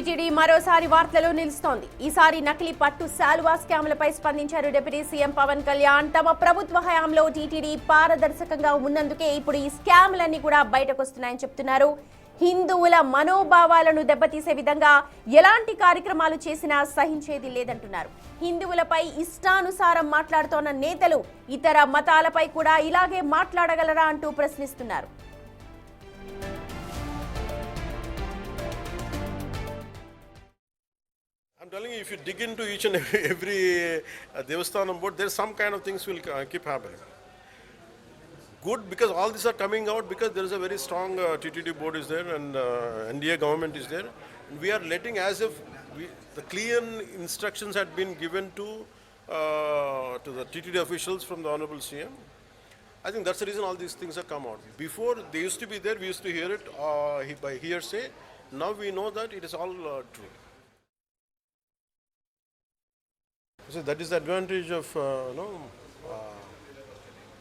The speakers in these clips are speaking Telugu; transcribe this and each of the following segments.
టీటీడీ మరోసారి వార్తల్లో నిలుస్తోంది. ఈసారి నకిలీ పట్టు శాలువా స్కామ్లపై స్పందించారు డిప్యూటీ సీఎం పవన్ కళ్యాణ్. తమ ప్రభుత్వ హయాంలో టీటీడీ పారదర్శకంగా ఉన్నందుకే ఇప్పుడు ఈ స్కామ్లన్నీ కూడా బయటకొస్తున్నాయని చెప్తున్నారు. హిందువుల మనోభావాలను దెబ్బతీసే విధంగా ఎలాంటి కార్యక్రమాలు చేసినా సహించేది లేదంటున్నారు. హిందువులపై ఇష్టానుసారం మాట్లాడుతోన్న నేతలు ఇతర మతాలపై కూడా ఇలాగే మాట్లాడగలరా అంటూ ప్రశ్నిస్తున్నారు. I'm telling you, if you dig into each and every Devasthanam board, there's some kind of things will keep happening. Good, because all these are coming out because there is a very strong TTD board is there and NDA government is there. And we are letting as if the clear instructions had been given to the TTD officials from the Honorable CM. I think that's the reason all these things have come out. Before, they used to be there, we used to hear it by hearsay. Now we know that it is all true. So that is the advantage of,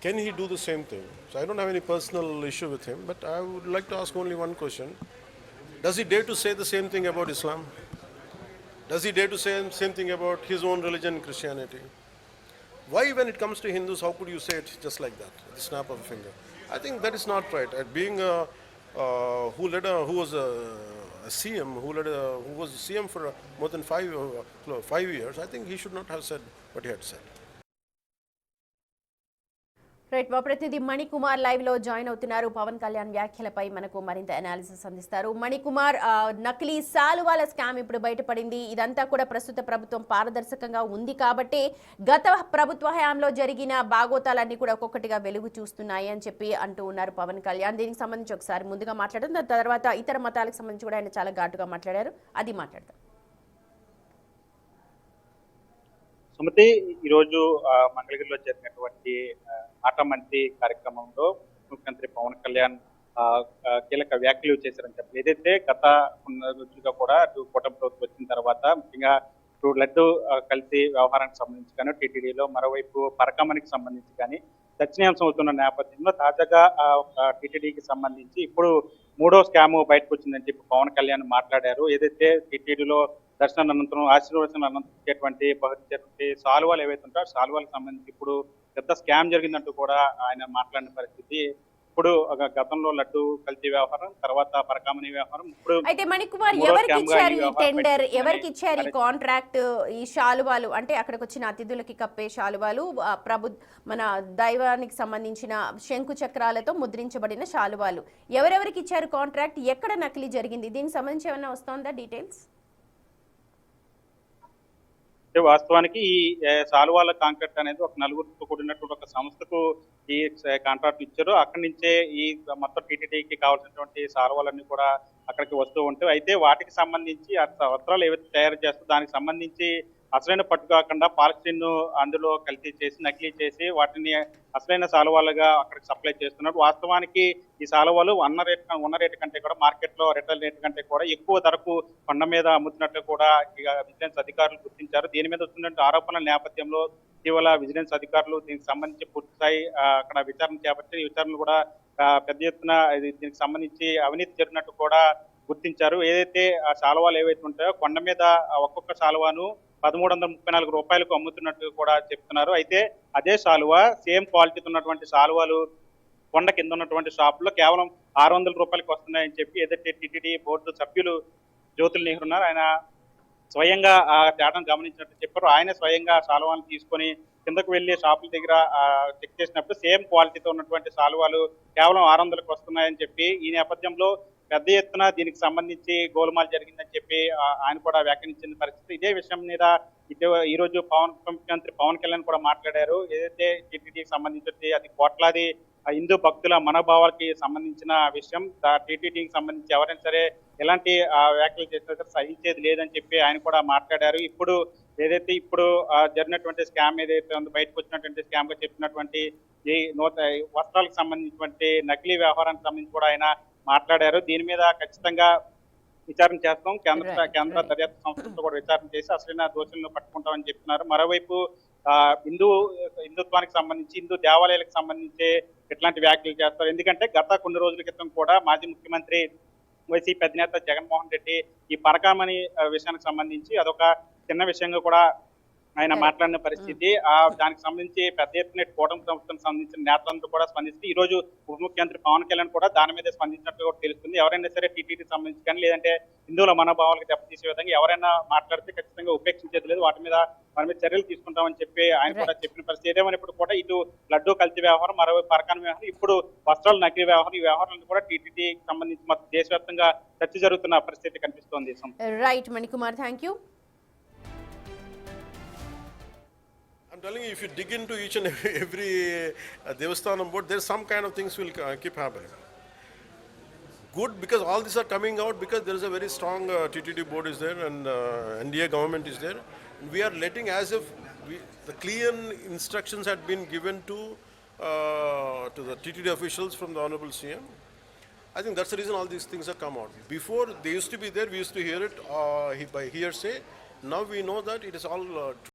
can he do the same thing? So I don't have any personal issue with him, but I would like to ask only one question. Does he dare to say the same thing about Islam? Does he dare to say the same thing about his own religion, Christianity? Why when it comes to Hindus, how could you say it just like that, at the snap of a finger? I think that is not right. Being who was a CM, who was CM for more than 5 years, I think he should not have said what he had said. Right, మా ప్రతినిధి మణికుమార్ లైవ్ లో జాయిన్ అవుతున్నారు. పవన్ కళ్యాణ్ వ్యాఖ్యలపై మనకు మరింత అనాలిసిస్ అందిస్తారు. మణికుమార్, నకిలీ శాలువాల స్కామ్ ఇప్పుడు బయటపడింది. ఇదంతా కూడా ప్రస్తుత ప్రభుత్వం పారదర్శకంగా ఉంది కాబట్టి గత ప్రభుత్వ హయాంలో జరిగిన బాగోతాలన్నీ కూడా ఒక్కొక్కటిగా వెలుగు చూస్తున్నాయి అని చెప్పి అంటూ ఉన్నారు పవన్ కళ్యాణ్. దీనికి సంబంధించి ఒకసారి ముందుగా మాట్లాడడం, దాని తర్వాత ఇతర మతాలకు సంబంధించి కూడా ఆయన చాలా ఘాటుగా మాట్లాడారు. అది మాట్లాడతాం. సుమతి, ఈరోజు మంగళగిరిలో జరిగినటువంటి ఆట మంత్రి కార్యక్రమంలో ముఖ్యమంత్రి పవన్ కళ్యాణ్ కీలక వ్యాఖ్యలు చేశారని చెప్పి, ఏదైతే గత కొన్ని రోజులుగా కూడా కూటమి ప్రభుత్వం వచ్చిన తర్వాత ముఖ్యంగా లడ్డు కల్తీ వ్యవహారానికి సంబంధించి కానీ టీటీడీలో మరోవైపు పరకమనికి సంబంధించి కానీ చర్చనీయాంశం అవుతున్న నేపథ్యంలో తాజాగా టీటీడీకి సంబంధించి ఇప్పుడు 3వ స్కామ్ బయటకు వచ్చిందని చెప్పి పవన్ కళ్యాణ్ మాట్లాడారు. ఏదైతే టీటీడీలో దర్శనం అనంతరం ఆశీర్వచనం అనంతరం సాల్వాలు ఏవైతే ఉంటాయో సాల్వాలకు సంబంధించి ఇప్పుడు పెద్ద స్కామ్ జరిగిందంటూ కూడా ఆయన మాట్లాడిన పరిస్థితి. ఇప్పుడు గతంలో లడ్డు కల్తీ వ్యవహారం, తర్వాత పరకామణి వ్యవహారం. ఇప్పుడు అయితే మణికుమార్, ఎవరికి ఇచ్చారు ఈ టెండర్, ఎవరికి ఇచ్చారు ఈ కాంట్రాక్ట్, ఈ శాలువాలు అంటే అక్కడికి వచ్చిన అతిథులకి కప్పే శాలువాలు, మన దైవానికి సంబంధించిన శంకు చక్రాలతో ముద్రించబడిన శాలువాలు, ఎవరెవరికి ఇచ్చారు కాంట్రాక్ట్, ఎక్కడ నకిలీ జరిగింది, దీనికి సంబంధించి ఏమైనా వస్తుందా డీటెయిల్స్? వాస్తవానికి ఈ సాల్వాల కాంట్రాక్ట్ అనేది ఒక నలుగురితో కూడినటువంటి ఒక సంస్థకు ఈ కాంట్రాక్ట్ ఇచ్చారు. అక్కడి నుంచే ఈ మొత్తం టీటీడీకి కావాల్సినటువంటి సాల్వాలన్నీ కూడా అక్కడికి వస్తూ ఉంటాయి. అయితే వాటికి సంబంధించి వస్త్రాలు ఏవైతే తయారు చేస్తారో దానికి సంబంధించి అసలైన పట్టు కాకుండా పాలిస్టిన్ అందులో కల్తీ చేసి నకిలీ చేసి వాటిని అసలైన సాల్వాలుగా అక్కడికి సప్లై చేస్తున్నారు. వాస్తవానికి ఈ సాల్వాలు ఉన్న రేటు కంటే కూడా మార్కెట్లో రిటైల్ రేటు కంటే కూడా ఎక్కువ ధరకు కొండ మీద అమ్ముతున్నట్లు కూడా ఇక విజిలెన్స్ అధికారులు గుర్తించారు. దీని మీద వస్తున్న ఆరోపణల నేపథ్యంలో ఇటీవల విజిలెన్స్ అధికారులు దీనికి సంబంధించి పూర్తిస్థాయి అక్కడ విచారణ చేపట్టి విచారణలు కూడా పెద్ద ఎత్తున దీనికి సంబంధించి అవినీతి జరిగినట్టు కూడా గుర్తించారు. ఏదైతే ఆ శాలువాలు ఏవైతే ఉంటాయో కొండ మీద ఒక్కొక్క శాలువాను 1334 రూపాయలకు అమ్ముతున్నట్టు కూడా చెప్తున్నారు. అయితే అదే శాలువా సేమ్ క్వాలిటీతో ఉన్నటువంటి శాలువాలు కొండ కింద ఉన్నటువంటి షాపులో కేవలం 600 రూపాయలకు వస్తున్నాయని చెప్పి ఏదైతే టీటీడీ బోర్డు సభ్యులు జ్యోతుల్ నెహ్రూ ఉన్నారు, ఆయన స్వయంగా ఆ తేడాను గమనించినట్టు చెప్పారు. ఆయన స్వయంగా శాలువాలను తీసుకొని కిందకు వెళ్లి షాపుల దగ్గర చెక్ చేసినప్పుడు సేమ్ క్వాలిటీతో ఉన్నటువంటి శాలువాలు కేవలం 600లకు వస్తున్నాయని చెప్పి ఈ నేపథ్యంలో పెద్ద ఎత్తున దీనికి సంబంధించి గోల్మాల్ జరిగిందని చెప్పి ఆయన కూడా వ్యాఖ్యానించిన పరిస్థితి. ఇదే విషయం మీద ఈ రోజు ముఖ్యమంత్రి పవన్ కళ్యాణ్ కూడా మాట్లాడారు. ఏదైతే టీటీడీకి సంబంధించి అది కోట్లాది హిందూ భక్తుల మనోభావాలకి సంబంధించిన విషయం, టీటీడీకి సంబంధించి ఎవరైనా సరే ఎలాంటి వ్యాఖ్యలు చేసినా సహించేది లేదని చెప్పి ఆయన కూడా మాట్లాడారు. ఇప్పుడు ఏదైతే ఇప్పుడు జరిగినటువంటి స్కామ్ ఏదైతే ఉందో బయటకు వచ్చినటువంటి స్కామ్ గా చెప్పినటువంటి ఈ వస్త్రాలకు సంబంధించినటువంటి నకిలీ వ్యవహారానికి సంబంధించి కూడా ఆయన మాట్లాడారు. దీని మీద ఖచ్చితంగా విచారణ చేస్తాం, కేంద్ర దర్యాప్తు సంస్థలతో కూడా విచారణ చేసి అసలైన దోషులను పట్టుకుంటామని చెప్తున్నారు. మరోవైపు హిందుత్వానికి సంబంధించి హిందూ దేవాలయాలకు సంబంధించి ఎట్లాంటి వ్యాఖ్యలు చేస్తారు. ఎందుకంటే గత కొన్ని రోజుల క్రితం కూడా మాజీ ముఖ్యమంత్రి వైసీపీ అధినేత జగన్మోహన్ రెడ్డి ఈ పరకామణి విషయానికి సంబంధించి అదొక చిన్న విషయంగా కూడా ఆయన మాట్లాడిన పరిస్థితి. దానికి సంబంధించి పెద్ద ఎత్తున కూటమి ప్రభుత్వానికి సంబంధించిన నేతలందరూ కూడా స్పందిస్తే ఈ రోజు ఉప ముఖ్యమంత్రి పవన్ కళ్యాణ్ కూడా దాని మీద స్పందించినట్టు కూడా తెలుస్తుంది. ఎవరైనా సరే టీటీడీ సంబంధించి కానీ లేదంటే హిందువుల మనోభావాలకు దెబ్బతీసే విధంగా ఎవరైనా మాట్లాడితే ఖచ్చితంగా ఉపేక్షించేది లేదు, వాటి మీద చర్యలు తీసుకుంటామని చెప్పి ఆయన కూడా చెప్పిన పరిస్థితి. ఏదేమైనప్పుడు కూడా ఇటు లడ్డూ కల్తీ వ్యవహారం, మరోవైపు పరకాన వ్యవహారం, ఇప్పుడు వస్త్రాలు నకిలీ వ్యవహారం, ఈ వ్యవహారాలను కూడా టీటీడీకి సంబంధించి మొత్తం దేశవ్యాప్తంగా చర్చ జరుగుతున్న పరిస్థితి కనిపిస్తోంది. Right Manikumar, thank you. I'm telling you, if you dig into each and every Devasthanam board, there's some kind of things will keep happening. Good, because all these are coming out because there is a very strong TTD board is there and NDA government is there. And we are letting as if the clear instructions had been given to the TTD officials from the Honorable CM. I think that's the reason all these things have come out. Before they used to be there, we used to hear it by hearsay. Now we know that it is all